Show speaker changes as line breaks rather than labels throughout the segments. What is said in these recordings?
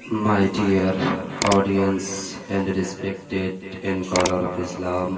My dear audience and respected and scholar of Islam,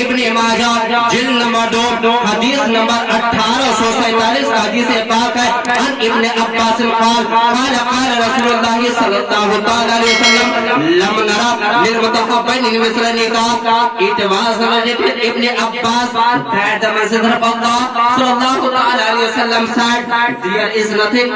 ابن ماجہ جلد number 2 حدیث number 1847 کا حدیث پاک ہے. عن ابن عباس قال قال قال رسول اللہ صلی اللہ تعالی علیہ وسلم لم نرى للمتحابين مثل نکاح. It was narrated Ibn Abbas that the Messenger of Allah sallallahu alaihi wasallam said, there is nothing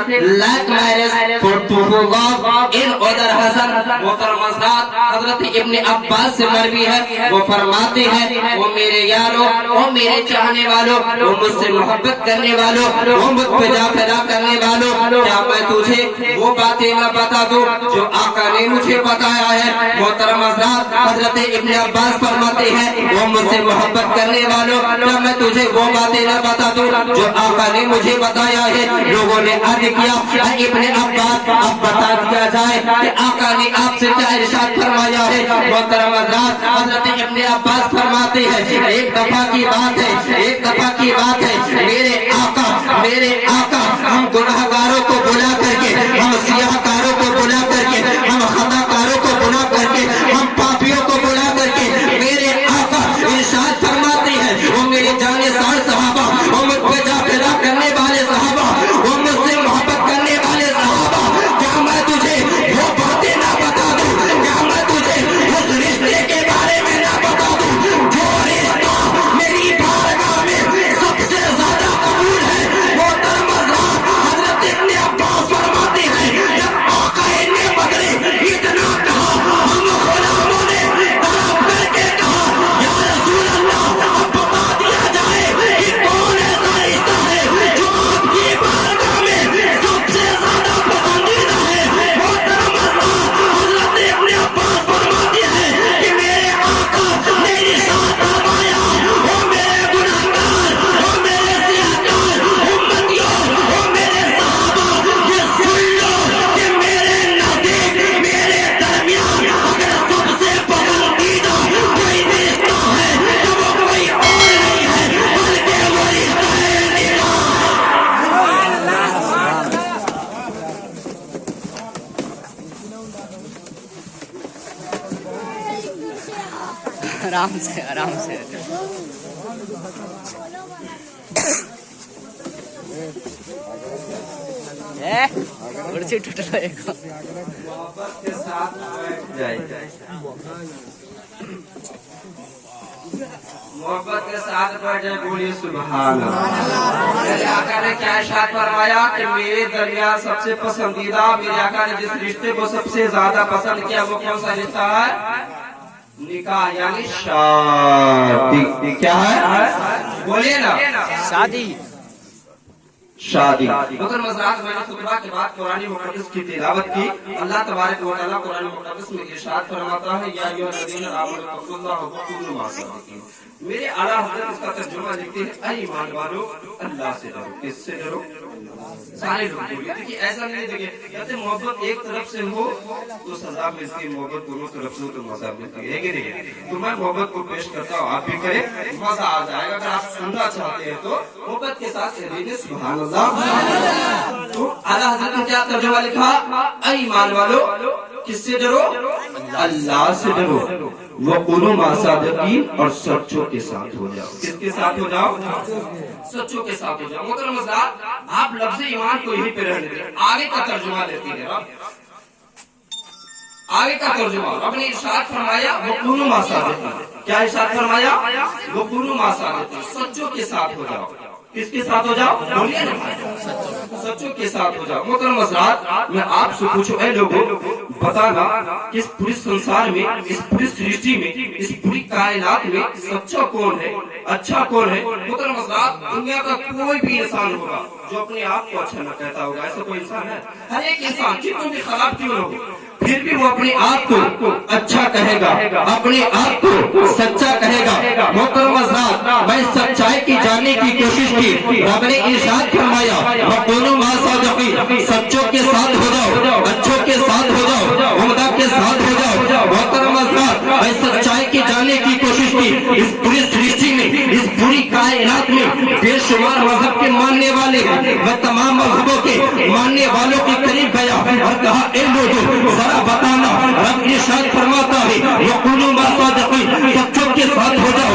like marriage for two who love. In other Hasan Mutarmazat حضرت ابن عباس سے مروی ہے, وہ فرماتے ہیں وہ میرے یاروں, وہ میرے چاہنے والوں, وہ مجھ سے محبت کرنے والوں, وہ مجھ پہ جا پیدا کرنے والوں, کیا میں تجھے وہ باتیں نہ بتا دوں جو آقا نے مجھے بتایا ہے. محترم حضرات, حضرت ابن عباس فرماتے ہیں وہ مجھ سے محبت کرنے والوں, کیا میں تجھے وہ باتیں نہ بتا دوں جو آقا نے مجھے بتایا ہے. لوگوں نے عرض کیا ابن عباس اب بتا دیا جائے کہ آقا نے آپ سے کیا ارشاد فرمایا ہے. محترم حضرات, حضرت ابن عباس فرماتے ہیں ایک دفعہ کی بات ہے, ایک دفعہ کی بات ہے, میرے آقا ہم گناہگاروں کو بلا کر کے, ہم سیاہ کاروں کو بلا کر کے, ہم خطا کاروں کو بلا کر کے, ہم پاپیوں کو بلا کر کے, میرے آقا ارشاد فرماتے ہیں وہ میرے جانے سار صحابہ, وہ مجھ پہ جا پیدا کرنے والے صحابہ, وہ مجھ سے محبت کرنے والے صحابہ, کیا میں تجھے وہ باتیں نہ بتا دوں, کیا میں تجھے اس رشتے کے بارے میں نہ بتا دوں جو رشتہ میری بارگاہ میں سب سے زیادہ قبول ہے. محترم حضرات, حضرت ابن عباس فرماتے ہیں جب آقا نے بدلے اتنا کہا, ہم غلاموں نے طلب کر کے کہا یا رسول اللہ اب بتا دیا جائے کہ کون ایسا رشتہ ہے جو آپ کی بارگاہ میں سب سے زیادہ پسندیدہ ہے. محترم حضرات, حضرت ابن عباس فرماتے ہیں کہ میرے آقا نے ارشاد فرمایا وہ میرے گناہگار, وہ میرے سیاہکار امتیوں, وہ میرے صحابہ, یہ سن لو کہ میرے نزدیک, میرے درمیان اگر سب سے پسندیدہ کوئی رشتہ ہے تو وہ کوئی اور نہیں ہے بلکہ وہ رشتہ نکاح.
آرام سے آرام سے. کرسی ٹوٹ رہے گا.
محبت کے ساتھ بیٹھ جائے, محبت کے ساتھ بیٹھ جائے, بولیے سبحان اللہ. میرے آقا نے کیا ارشاد فرمایا کہ میرے درمیان سب سے پسندیدہ, میرے آقا نے جس رشتے کو سب سے زیادہ پسند کیا وہ کون سا رشتہ ہے؟ نکاح یعنی شادی. کیا ہے؟ بولیے نا,
شادی.
شادی. محترم حضرات, میں نے خطبہ کے بعد قرآن مقدس کی تلاوت کی. اللہ تبارک و تعالیٰ قرآن مقدس میں ارشاد فرماتا ہے یا ایھا الذین آمنوا اتقوا اللہ وکونوا مع الصادقین. میرے اعلیٰ حضرت اس کا ترجمہ لکھتے ہیں اے ایمان والو اللہ سے ڈرو. کس سے ڈرو؟ سارے لوگ بولے. دیکھیے ایسا نہیں دیکھیے کہتے محبت ایک طرف سے ہو تو سزا ملتی ہے, محبت دونوں طرف سے ہو تو مزہ ملتی ہے کہ نہیں؟ تو میں محبت کو پیش کرتا ہوں, آپ بھی کریں, مزہ آ جائے گا. اگر آپ سننا چاہتے ہیں تو محبت کے ساتھ سبحان اللہ. تو اعلیٰ حضرت نے کیا ترجمہ لکھا؟ اے ایمان والو کس سے ڈرو؟ اللہ سے ڈرو. وَقُولُوا مَعَ الصَّادِقِينَ, اور سچوں کے ساتھ ہو جاؤ. کس کے ساتھ ہو جاؤ؟ سچوں کے ساتھ ہو جاؤ. محترم حضرات, آپ لفظ ایمان کو یہی پہ رہنے دیں. آگے کا ترجمہ لیتی ہے, آگے کا ترجمہ رب نے ارشاد فرمایا وَقُولُوا مَعَ الصَّادِقِينَ. کیا ارشاد فرمایا؟ وَقُولُوا مَعَ الصَّادِقِينَ, سچوں کے ساتھ ہو جاؤ. کس کے ساتھ ہو جاؤ؟ بولیے نا, سچوں کے ساتھ ہو جاؤ. محترم حضرات, میں آپ سے پوچھوں اے لوگوں بتانا کہ اس پوری سنسار میں, اس پوری سرشٹی میں, اس پوری کائنات میں سچا کون ہے, اچھا کون ہے؟ محترم حضرات, دنیا کا کوئی بھی انسان ہوگا جو اپنے آپ کو اچھا نہ کہتا ہوگا. ایسا کوئی انسان ہے؟ ہر ایک انسان کتنے بھی خراب کیوں نہ ہو پھر بھی وہ اپنے آپ کو اچھا کہے گا, اپنے آپ کو سچا کہے گا. محترم حضرات, میں سچائی کی جاننے کی کوشش کی. رب نے ارشاد فرمایا وَقُولُوا مَعَ الصَّادِقِينَ, سچوں کے ساتھ ہو جاؤ, اچھوں کے ساتھ ہو جاؤ, عمدہ کے ساتھ ہو جاؤ. محترم حضرات, میں سچائی کی جاننے کی کوشش کی. اس پوری سرشٹی میں, اس پوری کائنات میں بے شمار مذہب کے ماننے والے ہیں. میں تمام مذہبوں کے ماننے والوں کے قریب گیا اور کہا اے لوگوں ذرا بتانا, رب ارشاد فرماتا ہے وَقُولُوا مَعَ الصَّادِقِينَ, سچوں کے ساتھ ہو جاؤ,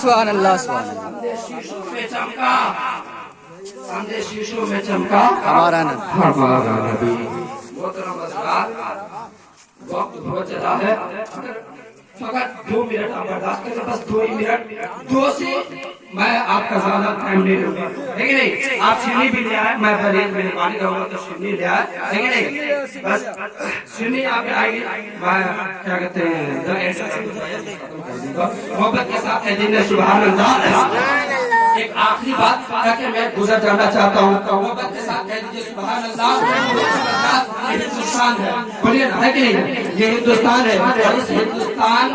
سبحان اللہ سبحان اللہ.
شیشوں میں چمکا سامنے شیشوں میں چمکا
ہمارا نبی.
ہمارا نبی. محترم حضرات وقت بہت چلا ہے فقط 2 منٹ آپ برداشت کریں بس 2 ہی منٹ 2 سے میں آپ کا زیادہ ٹائم نہیں لوں گا لیکن نہیں آپ شرنی بھی لے آئے میں پرہیز میرے مالک ہوگا تو شرنی لے آئے لیکن نہیں بس شرنی آپ آئے گی میں کیا کہتے ہیں محبت کے ساتھ کہہ سبحان اللہ. ایک آخری بات تاکہ میں گزر جانا چاہتا ہوں محبت کے ساتھ کہہ دیجیے سبحان اللہ. یہ ہندوستان ہے بولیے ہے کہ نہیں یہ ہندوستان ہے اور اس ہندوستان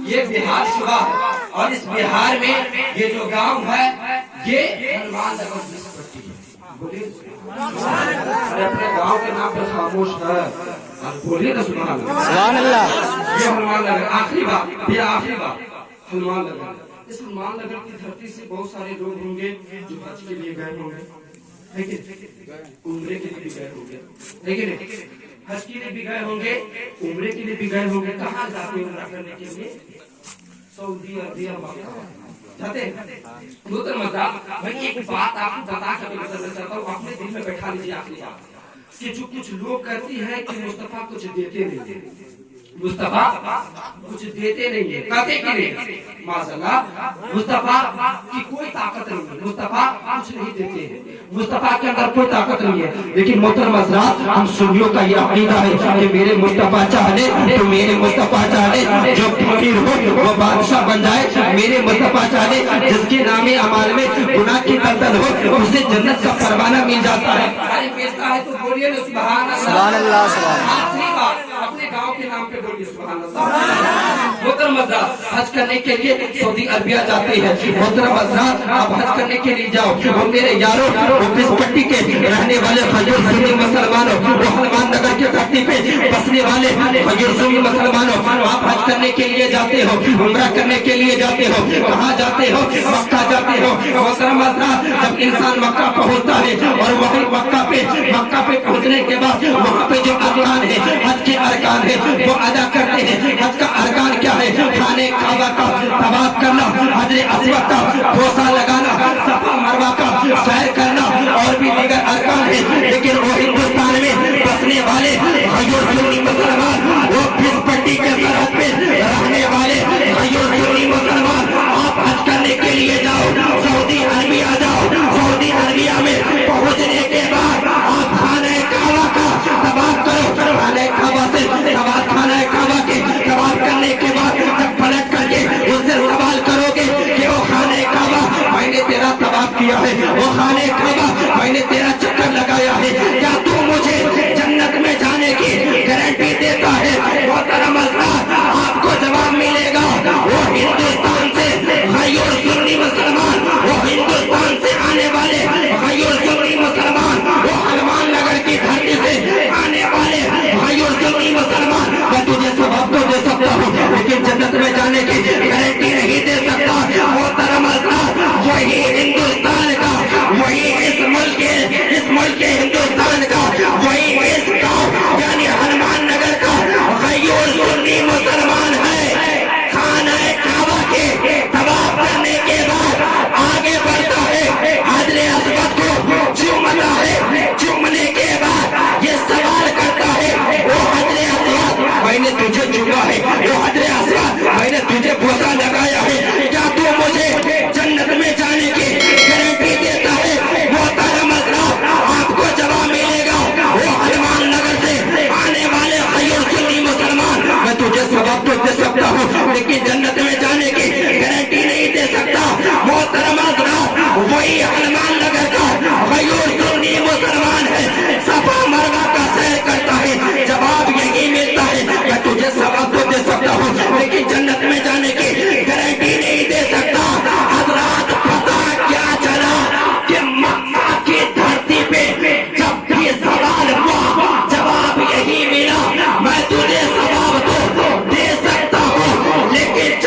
یہ بہار صوبہ ہے اور اس بہار میں یہ جو گاؤں ہے یہ ہنومان نگر پٹی ہے. بولیے اپنے گاؤں کے نام پر خاموش ہے بولیے نا سبحان اللہ.
سبحان اللہ.
یہ ہنومان نگر آخری بات یہ آخری بات ہنومان نگر. اس ہنومان نگر کی دھرتی سے بہت سارے لوگ ہوں گے جو حج کے لیے گئے ہوں گے عمرے کے لیے بھی گئے ہوں گے لیکن حج کے لیے بھی گئے ہوں گے عمرے کے لیے بھی گئے ہوں گے. کہاں جاتے ہیں عمرہ کرنے کے لیے؟ سعودی عربیہ مکہ جاتے ہیں. محترم حضرات میں ایک بات آپ کو بتا کر گزرنا چاہتا ہوں اپنے دل میں بیٹھا لیجیے آخری بات کہ جو کچھ لوگ کہتی ہیں کہ مصطفیٰ کچھ دیتے نہیں مصطفیٰ کچھ دیتے نہیں ہے کہتے کہ نہیں معاذاللہ مصطفیٰ کی کوئی طاقت نہیں ہے مصطفیٰ کچھ نہیں دیتے ہیں مصطفیٰ کے اندر کوئی طاقت نہیں ہے. لیکن محترم حضرات ہم سنیوں کا یہ عقیدہ ہے کہ میرے مصطفیٰ چاہے تو میرے مصطفیٰ چاہے جو فقیر ہو وہ بادشاہ بن جائے میرے مصطفیٰ چاہے جس کے نام اعمال میں گناہ کی قتل ہو اسے جنت کا پروانہ مل جاتا ہے. تو بولیے سبحان اللہ. آخری بات اپنے گاؤں کے نام پہ بولیے سبحان اللہ. محترم حضرات حج کرنے کے لیے سعودی عربیہ جاتے ہیں. محترم حضرات آپ حج کرنے کے لیے جاؤ اور میرے یاروں پس پٹی کے رہنے والے فجر سنی مسلمانوں ہنومان نگر کی دھرتی پہ بسنے والے فجر سنی مسلمانوں آپ حج کرنے کے لیے جاتے ہو عمرہ کرنے کے لیے جاتے ہو کہاں جاتے ہو مکہ جاتے ہو. محترم حضرات جب انسان مکہ پہنچتا ہے اور وہی مکہ پہ پہنچنے کے بعد وہاں پہ جو ارکان ہے حج کے ارکان ہے وہ ادا کرتے ہیں. حج کا ارکان کیا ہے؟ خانے کعبہ کا طواف کرنا حجر اسود کا بوسہ لگانا صفا مروہ کا سیر کرنا اور بھی دیگر ارکان ہے. لیکن وہ ہندوستان میں بسنے والے غیر سنی مسلمان وہ پس پٹی کے سرحد پہ رہنے والے غیر سنی مسلمان آپ حج کرنے کے لیے جاؤ سعودی عربیہ جاؤ. سعودی عربیہ میں پہنچنے کے بعد آپ خانہ کعبہ کا طواف کرو. خانہ کعبہ سے خانہ کعبہ کے طواف کرنے کے بعد جب پلٹ کر کے اس سے سوال کرو گے کہ وہ خانہ کعبہ میں نے تیرا طواف کیا ہے وہ خانہ کعبہ میں نے تیرا چکر لگایا ہے کیا تو مجھے جنت میں جانے کی گارنٹی دیتا ہے؟ محترم حضرات آپ کو جواب ملے گا وہ ہندوستان سے غیر سنی مسلمان وہ ہندوستان سے آنے والے غیر سنی مسلمان وہ ہنومان نگر کی دھرتی سے آنے والے غیر سنی مسلمان میں تجھے ثواب تو دے سکتا ہوں لیکن جنت میں جانے کی گارنٹی نہیں دے سکتا. محترم حضرات وہی ہندوستان کا وہی اس ملک کے ہندوستان کا وہی اس گاؤں یعنی ہنومان نگر کا غیر سنی مسلمان ہے. خانہ کعبہ کے طواف کرنے کے بعد آگے بڑھتا ہے حجر اسود کو چومتا ہے. چومنے کے بعد یہ سوال کرتا ہے وہ حجر اسود میں نے تجھے چوما ہے وہ حجر اسود میں نے تجھے بوسہ لگایا ہے کیا تو مجھے جنت میں جانے کی گارنٹی دیتا ہے؟ محترم حضرات آپ کو جواب ملے گا وہ ہنومان نگر سے آنے والے غیر سنی مسلمان میں تجھے ثواب تو دے سکتا ہوں لیکن جنت میں جانے کی گارنٹی نہیں دے سکتا. محترم حضرات وہی ہنومان نگر کا غیر سنی مسلمان ہے صفا مروہ کا سیر کرتا ہے. جواب یہی ملتا ہے میں تجھے ثواب تو دے سکتا ہوں لیکن جنت میں جانے کی گارنٹی نہیں دے سکتا. حضرات پتہ کیا چلا کہ مکہ کی دھرتی پہ جب بھی سوال ہوا جواب یہی ملا میں تجھے ثواب تو دے سکتا ہوں لیکن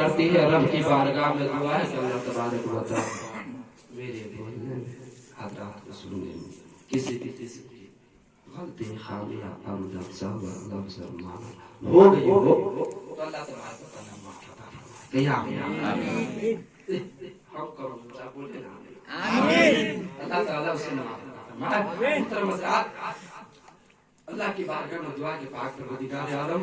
کرتی ہے رب کی بارگاہ میں دعا ہے کہ اللہ تبارک و تعالی میرے بولنے میں حضرات کو سننے میں کسی بھی قسم کی غلطی خامیاں عمدہ سہوا لفظ مانا ہو گئی ہو تو اللہ تبارک و تعالی معاف عطا فرمائے کہ آمین ہم کرو مجھا بولے نا آمین اللہ تعالی اسے معاف عطا فرمائے محترم حضرات اللہ کی بارگاہ میں دعا کے پاک پروردگار عالم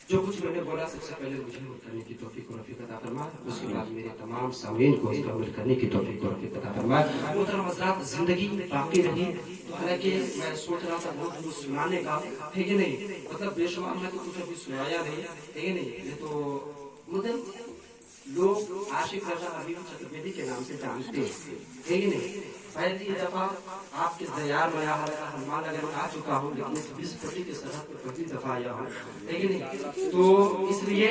جو کچھ میں نے بولا سب سے پہلے مجھے عمل کرنے کی توفیق و رفیق عطا فرمائے اس کے بعد میرے تمام سامعین کو اس پر عمل کرنے کی توفیق و رفیق عطا فرمائے محترم حضرات زندگی باقی رہی حالانکہ میں سوچ رہا تھا بہت کچھ سنانے کا ہے کہ نہیں مطلب بے شمار میں تو کچھ ابھی سنایا نہیں ہے کہ نہیں یہ تو مطلب لوگ عاشق رضا حبیب چترویدی کے نام سے جانتے ہیں کہ نہیں پہلی دفعہ آپ کے دیار میں ہنومان نگر میں آ چکا ہوں لیکن 20 پٹی کی سرحد پر پہلی دفعہ آیا ہوں لیکن تو اس لیے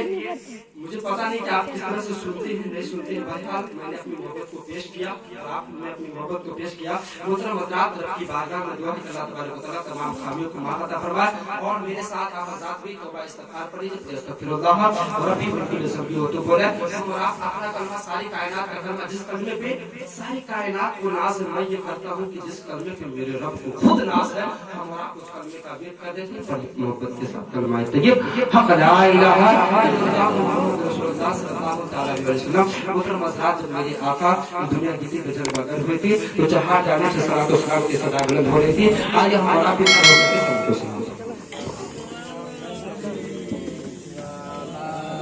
مجھے پتا نہیں کہ آپ کس طرح سے سنتے ہیں نہیں سنتے ہیں بہرحال میں نے اپنی محبت کو پیش کیا اور آپ نے اپنی محبت کو پیش کیا محترم حضرات رب کی بارگاہ میں دعا ہے کہ اللہ تبارک و تعالی تمام خامیوں کو معاف عطا فرمائے اور میرے ساتھ آپ حضرات بھی توبہ استغفار پڑھیں استغفر اللہ ربی بالکل سبھی ہو تو بولے اور آپ اپنا کلمہ ساری کائنات کا کلمہ جس کلمے پہ ساری کائنات کو ناز میں یہ کرتا ہوں کہ جس کلمے پہ میرے رب کو خود ناز ہے ہم آپ اس کلمے کا بیت کر دیتے ہیں محبت کے ساتھ کلمہ طیب حق لا الہ الا اللہ محمد رسول اللہ صلی اللہ علیہ وسلم محترم حضرات جب میرے آقا دنیا کی تھی جلوہ گر ہوئی تھی تو جہاں جانے سے صلاۃ و سلام کی صدا بلند ہو رہی تھی آج ہمارا بھی